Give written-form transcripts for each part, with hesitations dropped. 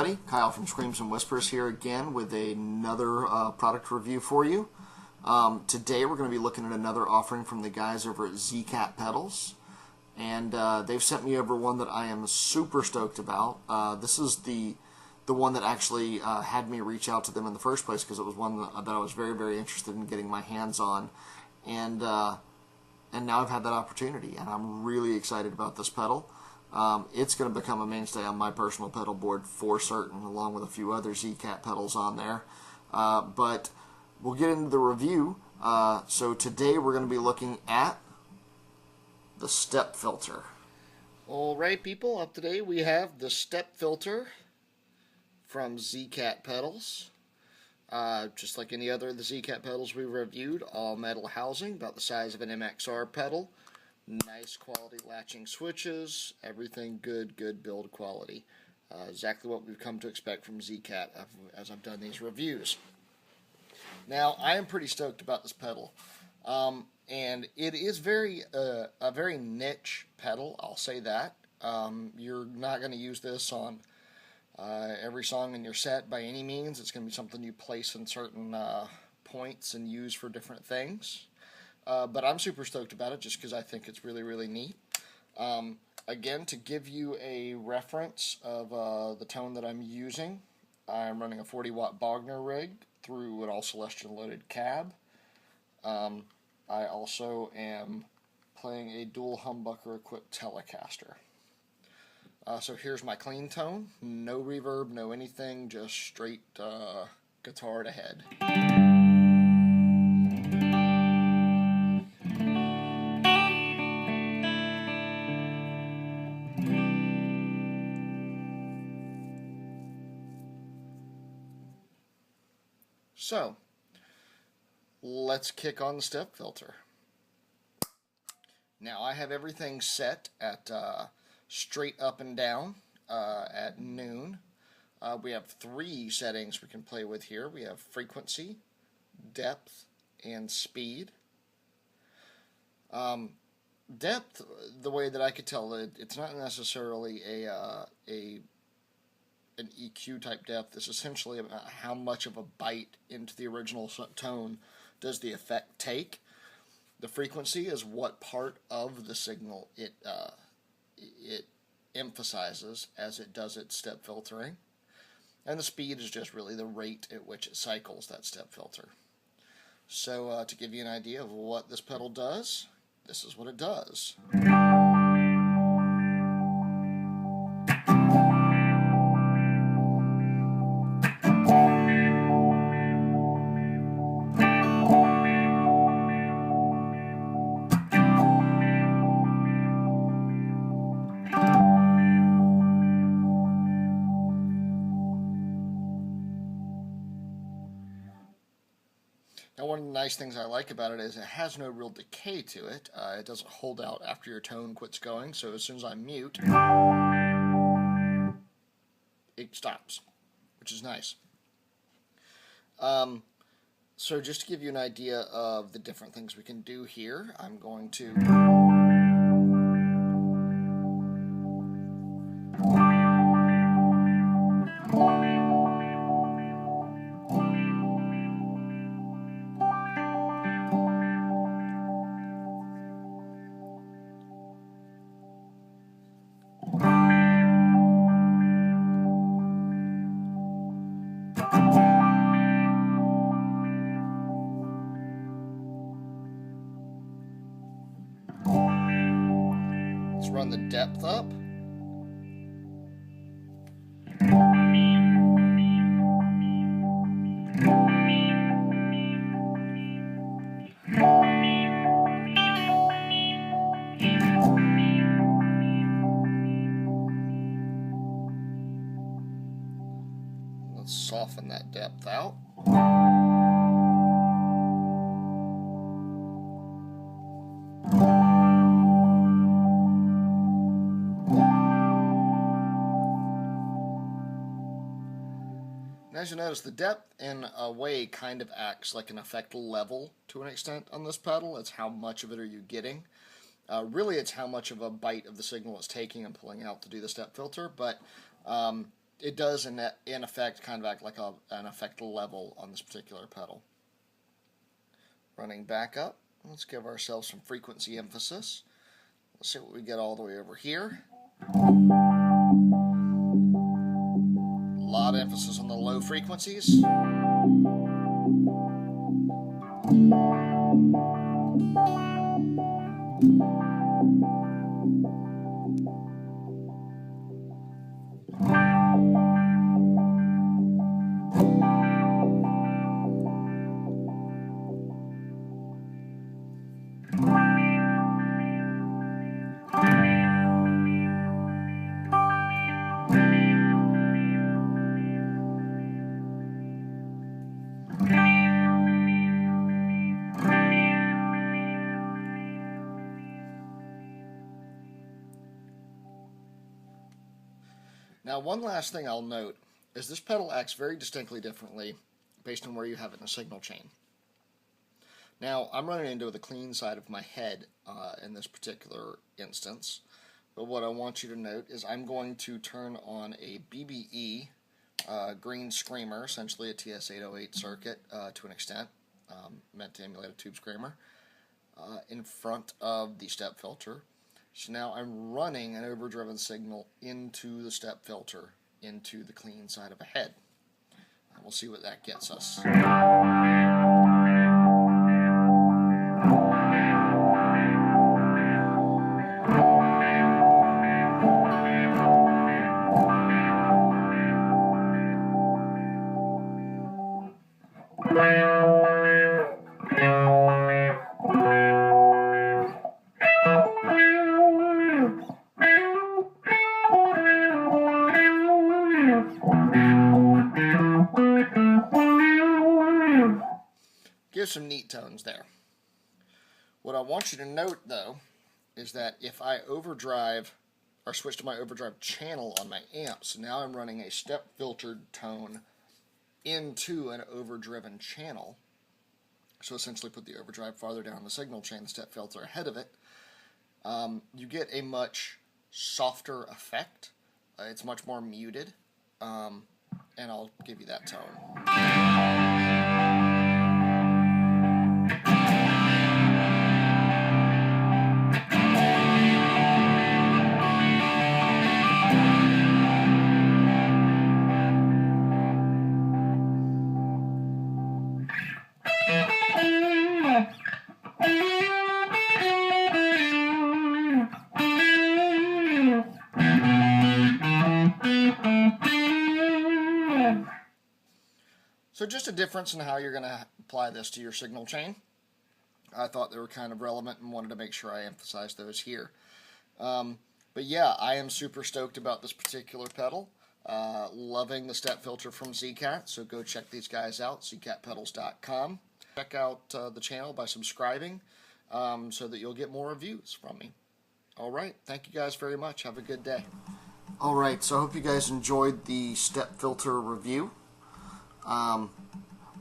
everybody. Kyle from Screams and Whispers here again with another product review for you. Today we're going to be looking at another offering from the guys over at Zcat Pedals. And they've sent me over one that I am super stoked about. This is the one that actually had me reach out to them in the first place, because it was one that I was very, very interested in getting my hands on. And now I've had that opportunity, and I'm really excited about this pedal. It's going to become a mainstay on my personal pedal board for certain, along with a few other Zcat pedals on there. But we'll get into the review. So today we're going to be looking at the Step Filter. Alright people, up today we have the Step Filter from Zcat Pedals. Just like any other of the Zcat pedals we reviewed, all metal housing, about the size of an MXR pedal. Nice quality latching switches, everything good build quality. Exactly what we've come to expect from Zcat as I've done these reviews. Now, I am pretty stoked about this pedal. And it is a very niche pedal, I'll say that. You're not going to use this on every song in your set by any means. It's going to be something you place in certain points and use for different things. But I'm super stoked about it just because I think it's really, really neat. Again, to give you a reference of the tone that I'm using, I'm running a 40-watt Bogner rig through an all-Celestion loaded cab. I also am playing a dual humbucker equipped Telecaster. So here's my clean tone. No reverb, no anything, just straight guitar to head. So, let's kick on the Step Filter. Now, I have everything set at straight up and down at noon. We have 3 settings we can play with here. We have frequency, depth, and speed. Depth, the way that I could tell it, it's not necessarily an EQ type depth. Is essentially about how much of a bite into the original tone does the effect take. The frequency is what part of the signal it emphasizes as it does its step filtering, and the speed is just really the rate at which it cycles that step filter. So to give you an idea of what this pedal does, this is what it does. Now, one of the nice things I like about it is it has no real decay to it. It doesn't hold out after your tone quits going, so as soon as I mute, it stops, which is nice. So just to give you an idea of the different things we can do here, I'm going to run the depth up. Let's soften that depth out. As you notice, the depth in a way kind of acts like an effect level to an extent on this pedal. It's how much of it are you getting. Really, it's how much of a bite of the signal it's taking and pulling out to do the step filter, but it does in effect kind of act like an effect level on this particular pedal. Running back up, let's give ourselves some frequency emphasis. Let's see what we get all the way over here. A lot of emphasis on the low frequencies. Now, one last thing I'll note is this pedal acts very distinctly differently based on where you have it in the signal chain. Now, I'm running into the clean side of my head in this particular instance, but what I want you to note is I'm going to turn on a BBE green screamer, essentially a TS-808 circuit to an extent, meant to emulate a tube screamer, in front of the step filter. So now I'm running an overdriven signal into the step filter, into the clean side of a head. And we'll see what that gets us. Give some neat tones there. What I want you to note, though, is that if I overdrive or switch to my overdrive channel on my amp, so now I'm running a step filtered tone into an overdriven channel, so essentially put the overdrive farther down the signal chain, the step filter ahead of it, you get a much softer effect. It's much more muted, and I'll give you that tone. So just a difference in how you're going to apply this to your signal chain. I thought they were kind of relevant and wanted to make sure I emphasized those here. But yeah, I am super stoked about this particular pedal. Loving the step filter from Zcat, so go check these guys out, zcatpedals.com. Check out the channel by subscribing so that you'll get more reviews from me. Alright, thank you guys very much. Have a good day. Alright, so I hope you guys enjoyed the step filter review.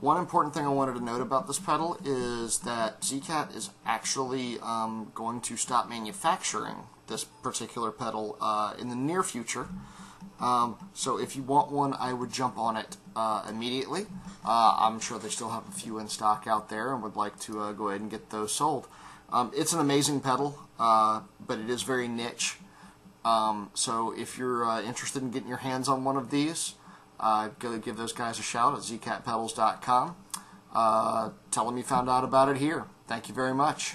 One important thing I wanted to note about this pedal is that Zcat is actually going to stop manufacturing this particular pedal in the near future. So if you want one, I would jump on it immediately. I'm sure they still have a few in stock out there and would like to go ahead and get those sold. It's an amazing pedal, but it is very niche. So if you're interested in getting your hands on one of these, go give those guys a shout at zcatpedals.com. Tell them you found out about it here. Thank you very much.